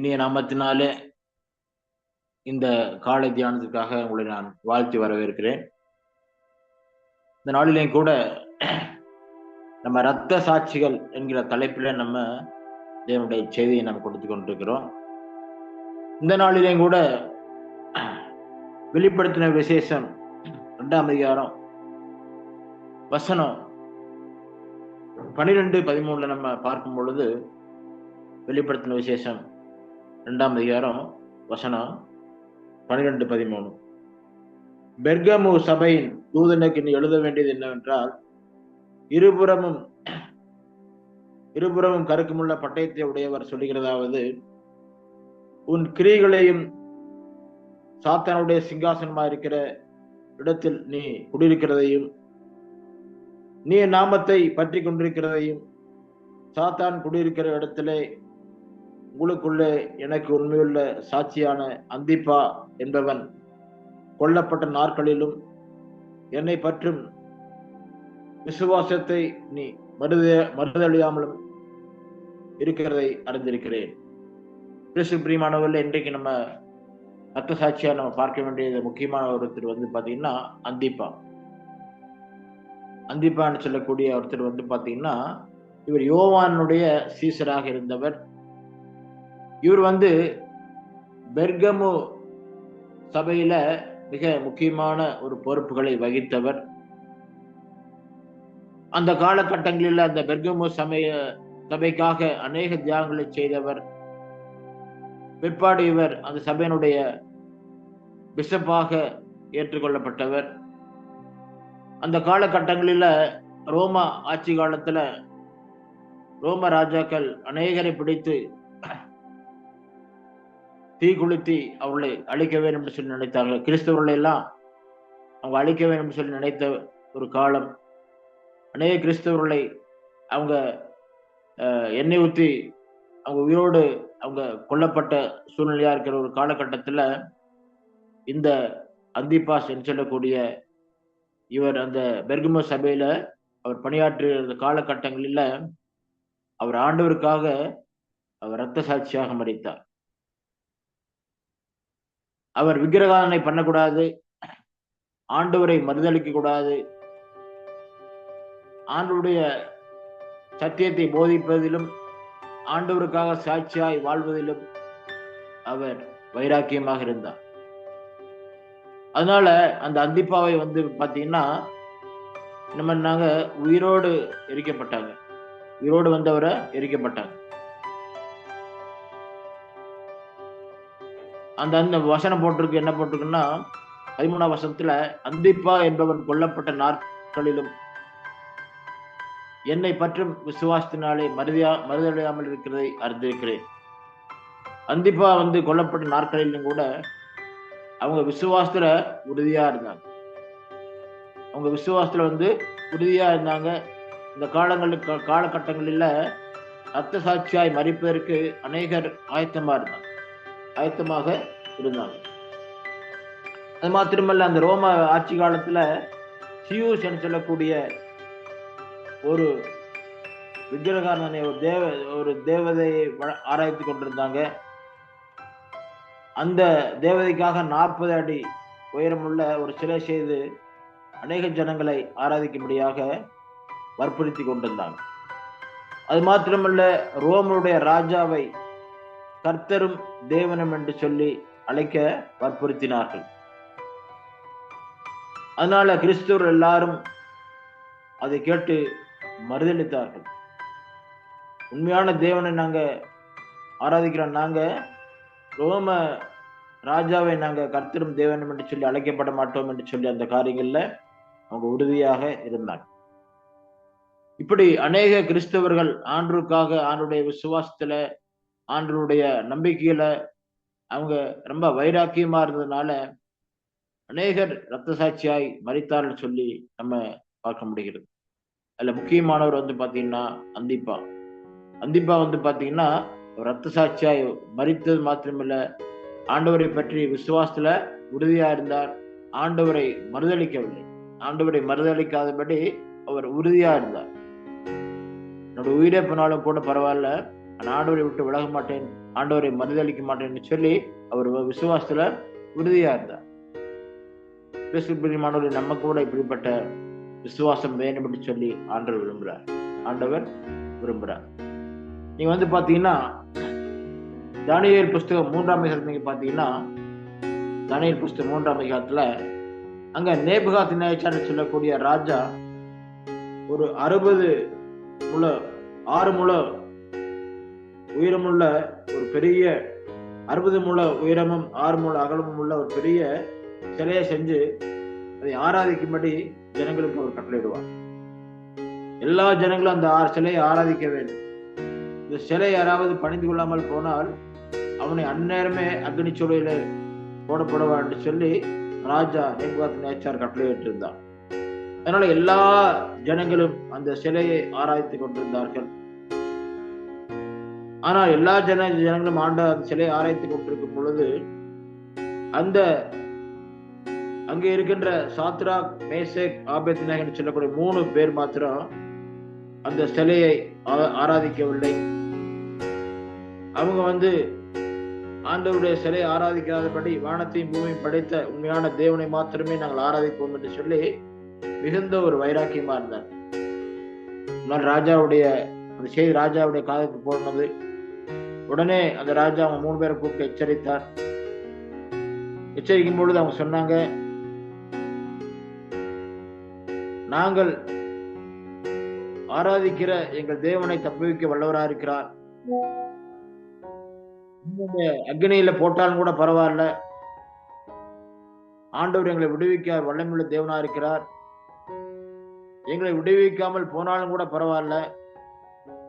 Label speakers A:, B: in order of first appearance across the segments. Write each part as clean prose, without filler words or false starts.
A: இனிய நாமத்தினாலே இந்த காலை தியானத்துக்காக உங்களை நான் வாழ்த்தி வரவேற்கிறேன். இந்த நாளிலேயும் கூட நம்ம இரத்த சாட்சிகள் என்கிற தலைப்பில நம்ம தேவனுடைய செய்தியை நம்ம கொடுத்து கொண்டிருக்கிறோம். இந்த நாளிலேயும் கூட வெளிப்படுத்தின விசேஷம் 2ஆம் அதிகாரம் வசனம் 12-13 நம்ம பார்க்கும் பொழுது, வெளிப்படுத்தின விசேஷம் 2ஆம் அதிகாரம் வசனம் 12-13, பெர்கமு சபையின் தூதனுக்கு நீ எழுத வேண்டியது என்னவென்றால், இருபுறமும் கருக்குமுள்ள பட்டயத்தை உடையவர் சொல்லுகிறதாவது, உன் கிரியைகளையும் சாத்தானுடைய சிங்காசனமா இருக்கிற இடத்தில் நீ குடியிருக்கிறதையும், நீ என் நாமத்தை பற்றி கொண்டிருக்கிறதையும், சாத்தான் குடியிருக்கிற இடத்திலே உங்களுக்குள்ளே எனக்கு உண்மையுள்ள சாட்சியான அந்திப்பா என்பவன் கொல்லப்பட்ட நாட்களிலும் என்னை பற்றும் விசுவாசத்தை நீ மறுதளியாமலும் இருக்கிறதை அறிந்திருக்கிறேன். கிறிஸ்து பிரியமானவர்கள், இன்றைக்கு நம்ம ரத்த சாட்சியா நம்ம பார்க்க வேண்டியது முக்கியமான ஒருத்தர் பாத்தீங்கன்னா அந்திப்பான்னு சொல்லக்கூடிய ஒருத்தர் பாத்தீங்கன்னா, இவர் யோவானுடைய சீசராக இருந்தவர். இவர் பெர்கமு சபையில மிக முக்கியமான ஒரு பொறுப்புகளை வகித்தவர். அந்த காலகட்டங்களில் அந்த பெர்கமு சபைக்காக அநேக தியாகங்களை செய்தவர். பிற்பாடு இவர் அந்த சபையினுடைய பிஷப்பாக ஏற்றுக்கொள்ளப்பட்டவர். அந்த காலகட்டங்களில ரோமா ஆட்சி காலத்துல ரோம ராஜாக்கள் அநேகரை பிடித்து தீ குளித்தி அவர்களை அழிக்க வேண்டும் என்று சொல்லி நினைத்தார்கள். கிறிஸ்தவர்களை எல்லாம் அவங்க அழிக்க வேண்டும் என்று சொல்லி நினைத்த ஒரு காலம். அநேக கிறிஸ்தவர்களை அவங்க எண்ணெய் ஊற்றி அவங்க உயிரோடு அவங்க கொல்லப்பட்ட சூழ்நிலையா இருக்கிற ஒரு காலகட்டத்துல இந்த அந்திப்பாஸ் என்று சொல்லக்கூடிய இவர் அந்த பெர்கமு சபையில அவர் பணியாற்றிய காலகட்டங்களில அவர் ஆண்டவருக்காக அவர் இரத்த சாட்சியாக மரித்தார். அவர் விக்கிரகாதனை பண்ணக்கூடாது, ஆண்டவரை மறுதளிக்க கூடாது, ஆண்டவருடைய சத்தியத்தை போதிப்பதிலும் ஆண்டவருக்காக சாட்சியாய் வாழ்வதிலும் அவர் வைராக்கியமாக இருந்தார். அதனால அந்த அந்திப்பாவை பாத்தீங்கன்னா நாங்க உயிரோடு எரிக்கப்பட்டாங்க. உயிரோடு வந்தவரை எரிக்கப்பட்டாங்க. அந்த வசனம் போட்டிருக்கு, என்ன போட்டிருக்குன்னா 13ஆம் வசனத்துல, அந்திப்பா என்பவன் கொல்லப்பட்ட நாட்களிலும் என்னை பற்றும் விசுவாசத்தினாலே மறுதளியாமல் இருக்கிறதை அறிந்திருக்கிறேன். அந்திப்பா கொல்லப்பட்ட நாட்களிலும் கூட அவங்க விசுவாசத்துல உறுதியா இருந்தாங்க. அவங்க விசுவாசத்துல உறுதியா இருந்தாங்க. இந்த காலகட்டங்களில ரத்த சாட்சியாய் மரிப்பதற்கு அநேகர் ஆயத்தமாக இருந்தாங்க. அது மாத்திரமல்ல, அந்த ரோம ஆட்சி காலத்துல சியூஸ் என்று சொல்லக்கூடிய ஒரு விக்கிரகாரனை ஒரு தேவதையை ஆராய்த்து கொண்டிருந்தாங்க. அந்த தேவதைக்காக 40 அடி உயரமுள்ள ஒரு சிலை செய்து அநேக ஜனங்களை ஆராதிக்கும்படியாக வற்புறுத்தி கொண்டிருந்தாங்க. அது மாத்திரமல்ல, ரோமனுடைய ராஜாவை கர்த்தரும் தேவனும் என்று சொல்லி அழைக்க வற்புறுத்தினார்கள். அதனால கிறிஸ்துவர் எல்லாரும் அதை கேட்டு மறுதளித்தார்கள். உண்மையான தேவனை நாங்க ஆராதிக்கிறோம், நாங்க ரோம ராஜாவை நாங்க கர்த்தரும் தேவனும் என்று சொல்லி அழைக்கப்பட மாட்டோம் என்று சொல்லி அந்த காரியங்கள்ல அவங்க உறுதியாக இருந்தாங்க. இப்படி அநேக கிறிஸ்தவர்கள் ஆண்டவருக்காக, ஆண்டவருடைய விசுவாசத்துல, ஆண்டவருடைய நம்பிக்கையில அவங்க ரொம்ப வைராக்கியமா இருந்ததுனால அநேகர் இரத்த சாட்சியாய் மரித்தார்கள் சொல்லி நம்ம பார்க்க முடிகிறது. அதுல முக்கியமானவர் பாத்தீங்கன்னா அந்திப்பா பாத்தீங்கன்னா இரத்த சாட்சியாய் மரித்தது மாத்திரமில்ல, ஆண்டவரை பற்றி விசுவாசத்துல உறுதியா இருந்தார். ஆண்டவரை மறுதளிக்கவில்லை. ஆண்டவரை மறுதளிக்காதபடி அவர் உறுதியா இருந்தார். என்னோட உயிரே போனாலும் கூட பரவாயில்ல, நான் ஆண்டவரை விட்டு விலக மாட்டேன் ஆண்டவரை மறுதளிக்க மாட்டேன்னு சொல்லி அவர் விசுவாசத்துல உறுதியா இருந்தார். பிரியமானவர்களே, நம்ம கூட இப்படிப்பட்ட விசுவாசம் வேணும் என்று சொல்லி ஆண்டவர் விரும்புறார். நீங்க பாத்தீங்கன்னா தானியேல் புஸ்தகம் 3ஆம் அதிகாரத்துல பாத்தீங்கன்னா, தானியேல் புஸ்தகம் 3ஆம் அதிகாரத்துல அங்க நேபுகாத்நேச்சார் சொல்லக்கூடிய ராஜா ஒரு 6 முழ உயரமுள்ள ஒரு பெரிய 60 முழ உயரமும் 6 முழ அகலமும் உள்ள ஒரு பெரிய சிலையை செஞ்சு அதை ஆராதிக்கும்படி ஜனங்களுக்கு அவர் கட்டளையிடுவார். எல்லா ஜனங்களும் அந்த சிலையை ஆராதிக்க வேண்டும். இந்த சிலை யாராவது பணிந்து கொள்ளாமல் போனால் அவனை அந்நேரமே அக்னி சூளையில போடப்படுவான் என்று சொல்லி ராஜா நேபுகாத்நேச்சார் கட்டளையிட்டிருந்தார். அதனால எல்லா ஜனங்களும் அந்த சிலையை ஆராய்த்துக் கொண்டிருந்தார்கள். ஆனால் எல்லா ஜனங்களும் அந்த சிலையை ஆராய்த்துக் கொண்டிருக்கும் பொழுது அங்கே இருக்கின்ற சாத்ராக், மேசேக், ஆபேத்நேகோ என்று சொல்லக்கூடிய 3 பேர் மாத்திரம் அந்த சிலையை ஆராதிக்கவில்லை. அவங்க ஆண்டவருடைய சிலையை ஆராதிக்காதபடி வானத்தையும் பூமியும் படைத்த உண்மையான தேவனை மாத்திரமே நாங்கள் ஆராதிப்போம் என்று சொல்லி மிகுந்த ஒரு வைராக்கியமா இருந்தார். ராஜாவுடைய அந்த செய்தி ராஜாவுடைய காதுக்கு போனது. உடனே அந்த ராஜா அவங்க 3 பேரை கூப்பிட்டு எச்சரித்தார். எச்சரிக்கும் பொழுது அவங்க சொன்னாங்க, நாங்கள் ஆராதிக்கிற எங்கள் தேவனை தப்புவிக்க வல்லவரா இருக்கிறார். அக்னியில போட்டாலும் கூட பரவாயில்ல, ஆண்டவர் எங்களை விடுவிக்க வல்லமையுள்ள தேவனா இருக்கிறார். எங்களை விடுவிக்காமல் போனாலும் கூட பரவாயில்ல,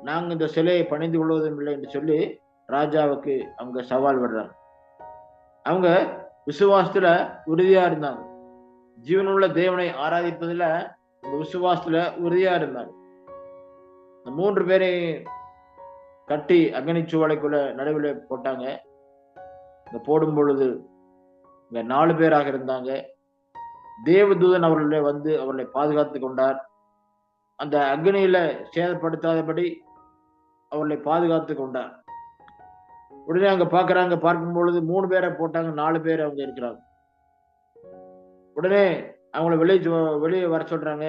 A: நாங்க இந்த சிலையை பணிந்து கொள்வதும் இல்லை என்று சொல்லி ராஜாவுக்கு அவங்க சவால் விடுறாங்க. அவங்க விசுவாசத்துல உறுதியா இருந்தாங்க. ஜீவனுள்ள தேவனை ஆராதிப்பதுல விசுவாசத்துல உறுதியா இருந்தாங்க. 3 பேரை கட்டி அக்னி சூளைக்குள்ள நடுவில் போட்டாங்க. போடும் பொழுது 4 பேராக இருந்தாங்க. தேவதூதன் அவர்களை பாதுகாத்து கொண்டார். அந்த அக்னியில சேதப்படுத்தாதபடி அவர்களை பாதுகாத்து கொண்டார். உடனே அங்க பார்க்கும் பொழுது 3 பேரை போட்டாங்க, 4 பேர் அவங்க இருக்கிறாங்க. உடனே அவங்களை வெளியே வர சொல்றாங்க.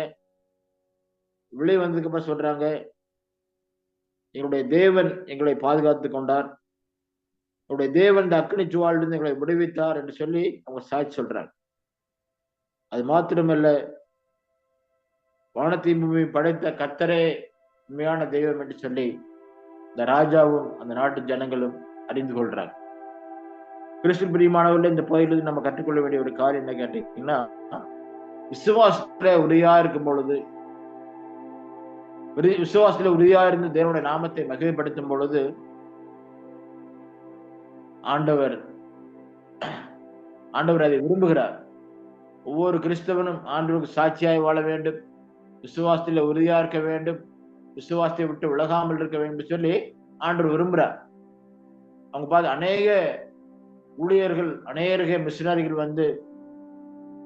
A: வெளியே வந்ததுக்கு அப்புறம் சொல்றாங்க, எங்களுடைய தேவன் எங்களை பாதுகாத்து கொண்டார், எங்களுடைய தேவன் இந்த அக்னி ஜுவாலிலிருந்து எங்களை விடுவித்தார் என்று சொல்லி அவங்க சாட்சி சொல்றாங்க. அது மாத்திரமல்ல, வானத்தையும் பூமி படைத்த கர்த்தரே உண்மையான தெய்வம் என்று சொல்லி இந்த ராஜாவும் அந்த நாட்டு ஜனங்களும் அறிந்து கொள்றாங்க. கிறிஸ்து பிரியமானவர்களே, இந்த பகுதியிலிருந்து நம்ம கற்றுக்கொள்ள வேண்டிய ஒரு காரியம் என்ன கேட்டீங்கன்னா, விசுவாசத்துல உறுதியா இருக்கும் பொழுது, விசுவாசத்துல உறுதியா இருந்து தேவனுடைய நாமத்தை மகிமைப்படுத்தும் பொழுது ஆண்டவர் அதை விரும்புகிறார். ஒவ்வொரு கிறிஸ்தவனும் ஆண்டவருக்கு சாட்சியாய் வாழ வேண்டும், விசுவாசத்துல உறுதியா இருக்க வேண்டும், விசுவாசத்தை விட்டு விலகாமல் இருக்க வேண்டும் சொல்லி ஆண்டவர் விரும்புகிறார். அவங்க பார்த்து அநேக ஊழியர்கள், அநேக மிஷனரிகள்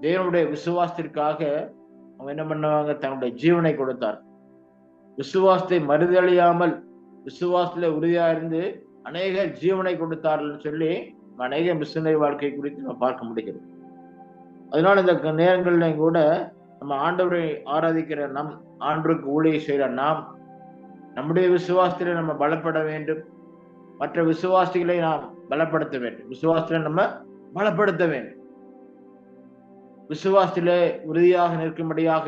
A: தேவனுடைய விசுவாசத்திற்காக அவங்க என்ன பண்ணுவாங்க, தன்னுடைய ஜீவனை கொடுத்தார். விசுவாசத்தை மறுதளியாமல் விசுவாசத்துல உறுதியா இருந்து அநேக ஜீவனை கொடுத்தார்கள் சொல்லி அநேக மிஷனரி வாழ்க்கை குறித்து நம்ம பார்க்க முடிகிறது. அதனால இந்த நேரங்கள்ல கூட நம்ம ஆண்டவரை ஆராதிக்கிற ஆண்டவருக்கு ஊழியம் செய்கிற நம்முடைய விசுவாசத்திலே நம்ம பலப்பட வேண்டும். மற்ற விசுவாசிகளை நாம் பலப்படுத்த வேண்டும். விசுவாசத்திலே நம்ம பலப்படுத்த வேண்டும். விசுவாசத்திலே உறுதியாக நிற்கும்படியாக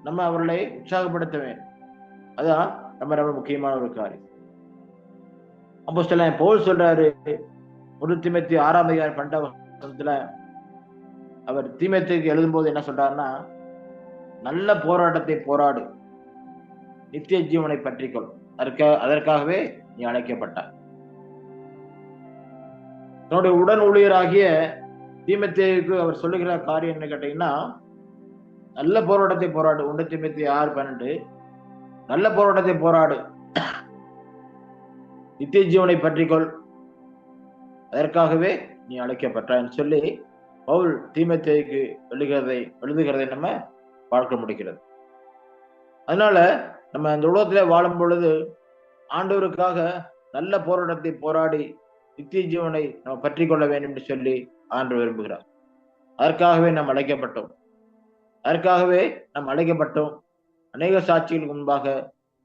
A: நம்ம அவர்களை உற்சாகப்படுத்த வேண்டும். அதான் ரொம்ப முக்கியமான ஒரு காரியம். அப்போஸ்தலன் பவுல் சொல்றாரு, 1 தீமோத்தேயு 6ஆம் அதிகாரம் 12ஆம் வசனத்துல அவர் தீமோத்தேயுக்கு எழுதும் போது என்ன சொல்றாருன்னா, நல்ல போராட்டத்தை போராடு, நித்திய ஜீவனை பற்றிக்கொள், அதற்காகவே நீ அழைக்கப்பட்டார். தன்னுடைய உடன் ஊழியராகிய தீமோத்தேயுக்கு அவர் சொல்லுகிற காரியம் என்ன கேட்டீங்கன்னா, நல்ல போராட்டத்தை போராடு. 1 தீமோத்தேயு 6:12 நல்ல போராட்டத்தை போராடு, நித்திய ஜீவனை பற்றிக்கொள், அதற்காகவே நீ அழைக்கப்பட்டான்னு சொல்லி பவுல் தீமோத்தேயுக்கு எழுதுகிறதை நம்ம பார்க்க முடிகிறது. அதனால நம்ம இந்த உலகத்திலே வாழும் பொழுது ஆண்டவருக்காக நல்ல போராட்டத்தை போராடி நித்திய ஜீவனை நம்ம பற்றி கொள்ள வேண்டும் என்று சொல்லி ஆண்டு விரும்புகிறார். அதற்காகவே நாம் அழைக்கப்பட்டோம். அதற்காகவே நாம் அழைக்கப்பட்டோம். அநேக சாட்சிகளுக்கு முன்பாக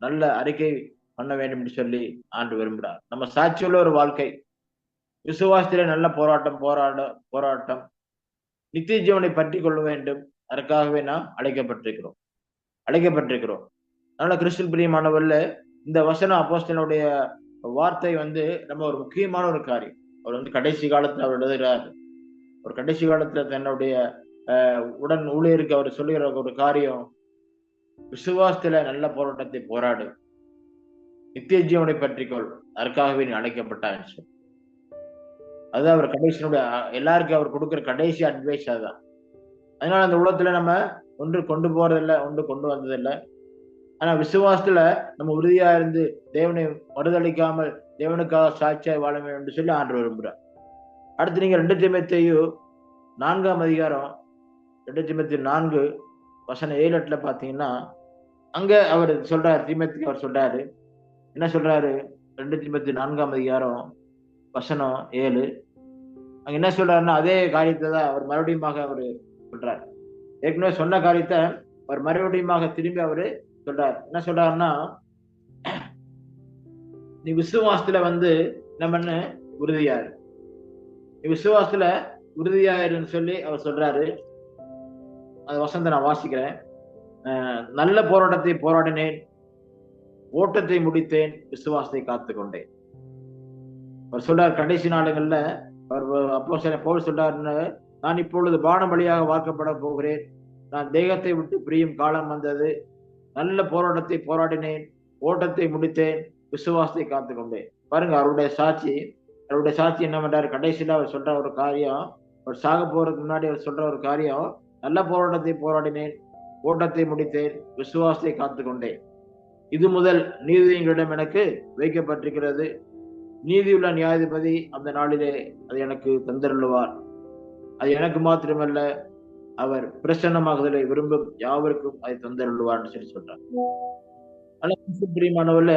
A: நல்ல அறிக்கை பண்ண வேண்டும் என்று சொல்லி ஆண்டு விரும்புகிறார். நம்ம சாட்சியுள்ள ஒரு வாழ்க்கை, விசுவாசத்திலே நல்ல போராட்டம் நித்திய ஜீவனை பற்றி கொள்ள வேண்டும். அதற்காகவே நாம் அழைக்கப்பட்டிருக்கிறோம். அதனால கிறிஸ்து பிரியமானவர்ல இந்த வசனம் அப்போஸ்தலனுடைய வார்த்தை நம்ம ஒரு முக்கியமான ஒரு காரியம். அவர் கடைசி காலத்துல அவர் எழுதுகிறார். ஒரு கடைசி காலத்துல தன்னுடைய உடன் ஊழியருக்கு அவர் சொல்லுகிற ஒரு காரியம், விசுவாசத்துல நல்ல போராட்டத்தை போராடு, நித்திய ஜீவனை பற்றிக்கொள், அதற்காகவே நீ அழைக்கப்பட்டார். அதுதான் அவர் கடைசியினுடைய எல்லாருக்கும் அவர் கொடுக்கிற கடைசி அட்வைஸ் அதுதான். அதனால அந்த உலகத்துல நம்ம ஒன்று கொண்டு போறதில்லை, ஒன்று கொண்டு வந்ததில்லை. ஆனா விசுவாசத்துல நம்ம உறுதியா இருந்து தேவனை மறுதளிக்காமல் தேவனுக்காக சாட்சியாய் வாழ வேண்டும் என்று சொல்லி ஆண்டு விரும்புகிறார். அடுத்து நீங்க 2 தீமோத்தேயு 4ஆம் அதிகாரம் 2 தீமோத்தேயு 4:7-8 பாத்தீங்கன்னா, அங்க அவர் சொல்றாரு, தீமோத்தேயுக்கு அவர் சொல்றாரு, என்ன சொல்றாரு? 2 தீமோத்தேயு 4ஆம் அதிகாரம் வசனம் 7. அங்க என்ன சொல்றாருன்னா, அதே காரியத்தை தான் அவர் மறுபடியும் அவரு சொல்றாரு. ஏற்கனவே சொன்ன காரியத்தை அவர் மறுபடியும் திரும்பி அவரு சொல்றாரு. என்ன சொல்றாருன்னா, நீ விசுவாசத்துல நம்ம உறுதியாரு, நீ விசுவாசத்துல உறுதியாயிருன்னு சொல்லி அவர் சொல்றாரு. அந்த வசனத்தை நான் வாசிக்கிறேன். நல்ல போராட்டத்தை போராடினேன், ஓட்டத்தை முடித்தேன், விசுவாசத்தை காத்துக்கொண்டேன். அவர் சொல்றார், கடைசி நாடுகள்ல அவர் அப்போஸ்தலன் பவுல் சொல்றாருன்னு, நான் இப்பொழுது வானம் வழியாக வாக்கப்பட போகிறேன், நான் தேகத்தை விட்டு பிரியும் காலம் வந்தது, நல்ல போராட்டத்தை போராடினேன், ஓட்டத்தை முடித்தேன், விசுவாசத்தை காத்துக்கொண்டேன். பாருங்க, அவருடைய சாட்சி என்ன பண்றாரு? கடைசியில அவர் சொல்ற ஒரு காரியம், அவர் சாக போறதுக்கு முன்னாடி அவர் சொல்ற ஒரு காரியம், நல்ல போராட்டத்தை போராடினேன், ஓட்டத்தை முடித்தேன், விசுவாசத்தை காத்துக்கொண்டேன். இது முதல் நீதியிடம் எனக்கு வைக்கப்பட்டிருக்கிறது, நீதியுள்ள நியாயாதிபதி அந்த நாளிலே அது எனக்கு தந்தருள்ளுவார். அது எனக்கு மாத்திரமல்ல, அவர் பிரசன்னமாகுதலை விரும்பும் யாவருக்கும் அதை தந்தருள்ளுவார்னு சொல்லி சொல்றார். பிரியமானவர்ல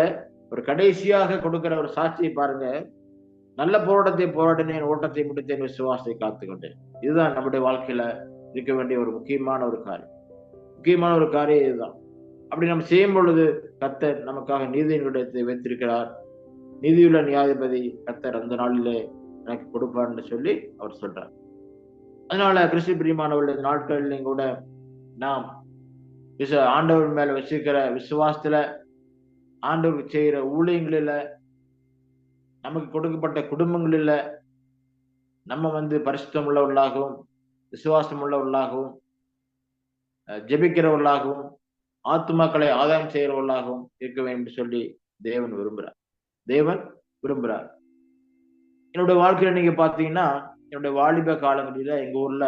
A: ஒரு கடைசியாக கொடுக்கிற ஒரு சாட்சியை பாருங்க. நல்ல போராட்டத்தை போராடினேன், ஓட்டத்தை முடித்தேன், விசுவாசத்தை காத்துக்கொண்டேன். இதுதான் நம்முடைய வாழ்க்கையில இருக்க வேண்டிய ஒரு முக்கியமான ஒரு காரியம் இதுதான். அப்படி நம்ம செய்யும் பொழுது கர்த்தர் நமக்காக நீதியின் இடத்தை வைத்திருக்கிறார். நீதியுள்ள நியாயாதிபதி கர்த்தர் அந்த நாளிலே எனக்கு கொடுப்பார்னு சொல்லி அவர் சொல்றார். அதனால கிறிஸ்து பிரியமானவர்களுடைய நாட்களிலும் கூட நாம் ஆண்டவர் மேல வச்சிருக்கிற விசுவாசத்துல, ஆண்டவருக்கு செய்கிற ஊழியங்களில, நமக்கு கொடுக்கப்பட்ட குடும்பங்களில நம்ம பரிசுத்தம் உள்ளவர்களாகவும், விசுவாசம் உள்ளவர்களாகவும், ஜெபிக்கிறவர்களாகவும், ஆத்துமாக்களை ஆதாயம் செய்கிறவர்களாகவும் இருக்க வேண்டும் என்று சொல்லி தேவன் விரும்புகிறார். என்னுடைய வாழ்க்கையில நீங்க பாத்தீங்கன்னா, என்னுடைய வாலிப காலங்களில எங்க ஊர்ல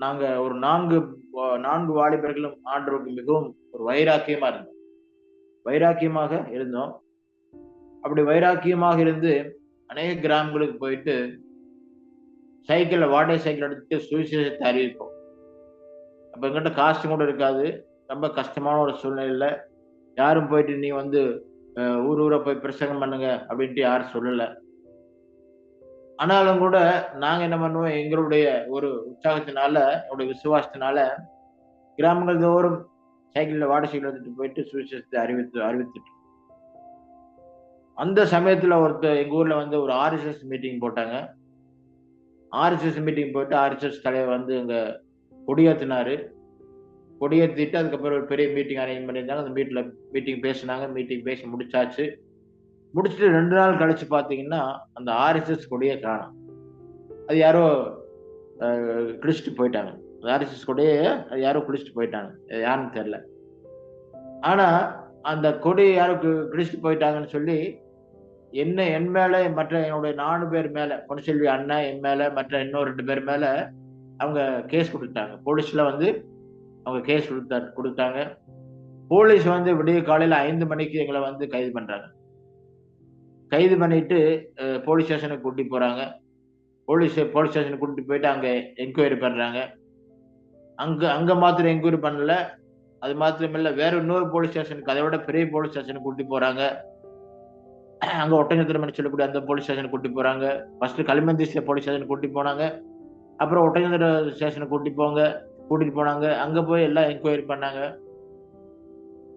A: நாங்க ஒரு 4 வாலிபர்களும் ஆண்டவருக்கு மிகவும் ஒரு வைராக்கியமாக இருந்தோம். அப்படி வைராக்கியமாக இருந்து அநேக கிராமங்களுக்கு போயிட்டு வாடகை சைக்கிள் எடுத்துட்டு சுவிசேஷத்தை அறிவிப்போம். அப்ப எங்கிட்ட காசு கூட இருக்காது, ரொம்ப கஷ்டமான ஒரு சூழ்நிலையில யாரும் போயிட்டு நீ ஊரா போய் பிரசங்கம் பண்ணுங்க அப்படின்ட்டு யாரும் சொல்லல. ஆனாலும் கூட நாங்க என்ன பண்ணுவோம், எங்களுடைய ஒரு உற்சாகத்தினால, என்னுடைய விசுவாசத்தினால கிராமங்கள் தோறும் வாடகை சைக்கிள் எடுத்துட்டு போயிட்டு சுவிசேஷத்தை அறிவித்துட்டு. அந்த சமயத்துல எங்க ஊர்ல ஒரு RSS மீட்டிங் போட்டாங்க. RSS மீட்டிங் போயிட்டு RSS தலைவர் இங்க கொடியேற்றினாரு. கொடியேற்றிட்டு அதுக்கப்புறம் ஒரு பெரிய மீட்டிங் அரேஞ்ச் பண்ணியிருந்தாங்க. அந்த மீட்டிங் பேசினாங்க. மீட்டிங் பேசி முடிச்சாச்சு. முடிச்சுட்டு 2 நாள் கழிச்சு பாத்தீங்கன்னா அந்த RSS கொடியை காணோம். அது யாரோ கிழிச்சிட்டு போயிட்டாங்க. RSS கொடியை அது யாரோ கிழிச்சிட்டு போயிட்டாங்க, யாருன்னு தெரியல. ஆனா அந்த கொடி யாருக்கு கிழிச்சிட்டு போயிட்டாங்கன்னு சொல்லி என் மேல, மற்ற என்னுடைய 4 பேர் மேல, பொன்செல்வி அண்ணன், என் மேல, மற்ற இன்னொரு 2 பேர் மேல அவங்க கேஸ் கொடுத்தாங்க. போலீஸ்ல அவங்க கேஸ் கொடுத்தாங்க. போலீஸ் விடிய காலையில 5 மணிக்கு எங்களை கைது பண்றாங்க. கைது பண்ணிட்டு போலீஸ் ஸ்டேஷனுக்கு கூட்டி போறாங்க. போலீஸ் ஸ்டேஷனுக்கு கூட்டிட்டு போயிட்டு அங்க என்கொயரி பண்றாங்க. அங்க மாத்திரம் என்கொயரி பண்ணல, அது மாத்திரம் இல்ல, வேற இன்னொரு போலீஸ் ஸ்டேஷனுக்கு, அதை விட பெரிய போலீஸ் ஸ்டேஷனுக்கு கூட்டி போறாங்க. அங்க ஒட்டஞ்சத்திரம் சொல்லக்கூடிய அந்த போலீஸ் ஸ்டேஷனுக்கு கூட்டி போறாங்க. ஃபர்ஸ்ட் களிமந்தீஸ்ல போலீஸ் ஸ்டேஷன் கூட்டி போனாங்க. அப்புறம் ஒட்டஞ்சத்திரம் ஸ்டேஷனுக்கு கூட்டிட்டு போனாங்க. அங்க போய் எல்லாம் என்கொயரி பண்ணாங்க.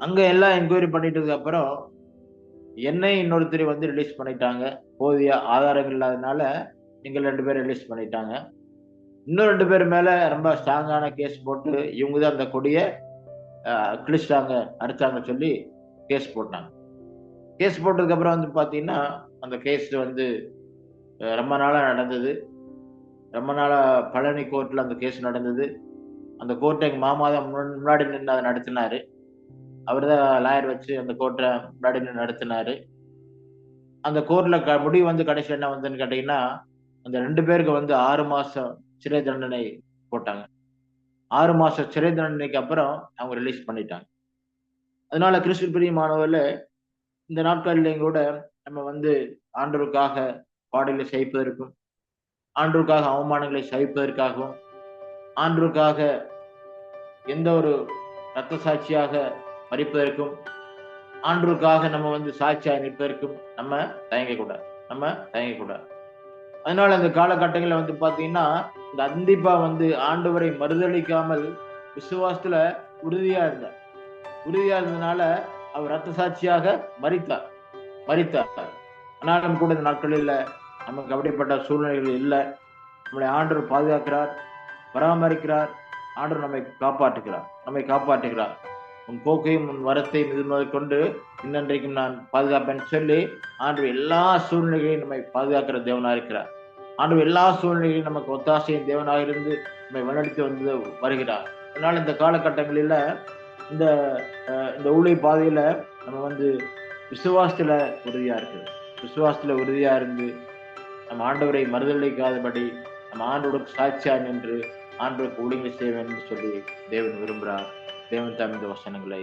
A: அங்க எல்லாம் என்கொயரி பண்ணிட்டதுக்கு அப்புறம் என்னை இன்னொருத்தரை வந்து ரிலீஸ் பண்ணிட்டாங்க. போதிய ஆதாரங்கள் இல்லாதனால எங்கள 2 பேரும் ரிலீஸ் பண்ணிட்டாங்க. இன்னும் 2 பேர் மேல ரொம்ப ஸ்ட்ராங்கான கேஸ் போட்டு, இவங்க தான் அந்த கொடிய கிழிச்சிட்டாங்க, அடிச்சாங்கன்னு சொல்லி கேஸ் போட்டாங்க. கேஸ் போட்டதுக்கு அப்புறம் வந்து பாத்தீங்கன்னா, அந்த கேஸ் வந்து ரொம்ப நாளா நடந்தது. ரொம்ப நாளா பழனி கோர்ட்ல அந்த கேஸ் நடந்தது. அந்த கோர்ட்ட எங்க மாமா தான் முன்னாடி நின்னு அத நடத்துனாரு. அவரு தான் லாயர் வச்சு அந்த கோர்ட்ட முன்னாடி நின்னு நடத்துனாரு. அந்த கோர்ட்ல முடிவு வந்து கடைசியா என்ன வந்ததுன்னு கேட்டீங்கன்னா, அந்த 2 பேருக்கு வந்து 6 மாசம் சிறை தண்டனை போட்டாங்க. 6 மாசம் சிறை தண்டனைக்கு அப்புறம் அவங்க ரிலீஸ் பண்ணிட்டாங்க. அதனால கிறிஸ்துவுக்குள் பிரியமானவர்களே, இந்த நாட்கள்லயும் கூட நம்ம வந்து ஆண்டவருக்காக பாடுகளை சகிப்பதற்கும், ஆண்டவருக்காக அவமானங்களை சகிப்பதற்காகவும், ஆண்டவருக்காக எந்த ஒரு இரத்த சாட்சியாக மரிப்பதற்கும், ஆண்டவருக்காக நம்ம வந்து சாட்சியாக நிற்பதற்கும் நம்ம தயங்கக்கூடாது. அதனால இந்த காலகட்டங்கள்ல வந்து பாத்தீங்கன்னா, இந்த கண்டிப்பா வந்து ஆண்டவரை மறுதலிக்காமல் விசுவாசத்துல உறுதியா இருந்தார். உறுதியா இருந்ததுனால அவர் இரத்த சாட்சியாக மரித்தார். மரித்தார். ஆனாலும் கூட இந்த நாட்களில நமக்கு அப்படிப்பட்ட சூழ்நிலைகள் இல்ல. நம்மளை ஆண்டவர் பாதுகாக்கிறார், பராமரிக்கிறார். ஆண்டவர் நம்மை காப்பாற்றுகிறார். உன் போக்கையும் உன் வரத்தையும் இது முதற்கொண்டு இன்னென்றைக்கும் நான் பாதுகாப்பேன்னு சொல்லி ஆண்டவர் எல்லா சூழ்நிலைகளையும் நம்மை பாதுகாக்கிற தேவனா இருக்கிறார். ஆண்டவர் எல்லா சூழ்நிலையிலும் நமக்கு ஒத்தாசையின் தேவனாக இருந்து நம்மை வழிநடத்தி வந்து வருகிறார். அதனால இந்த காலகட்டங்களில இந்த இந்த ஊழிய பாதையில நம்ம வந்து விசுவாசத்துல உறுதியா இருந்து நம்ம ஆண்டவரை மறுதலிக்காதபடி நம்ம ஆண்டவருக்கு சாட்சியா நின்று ஆண்டவருக்கு ஊழியங்கள் செய்ய வேண்டும் என்று சொல்லி தேவன் விரும்புகிறார். தேவன் தாம் இந்த வசனங்களை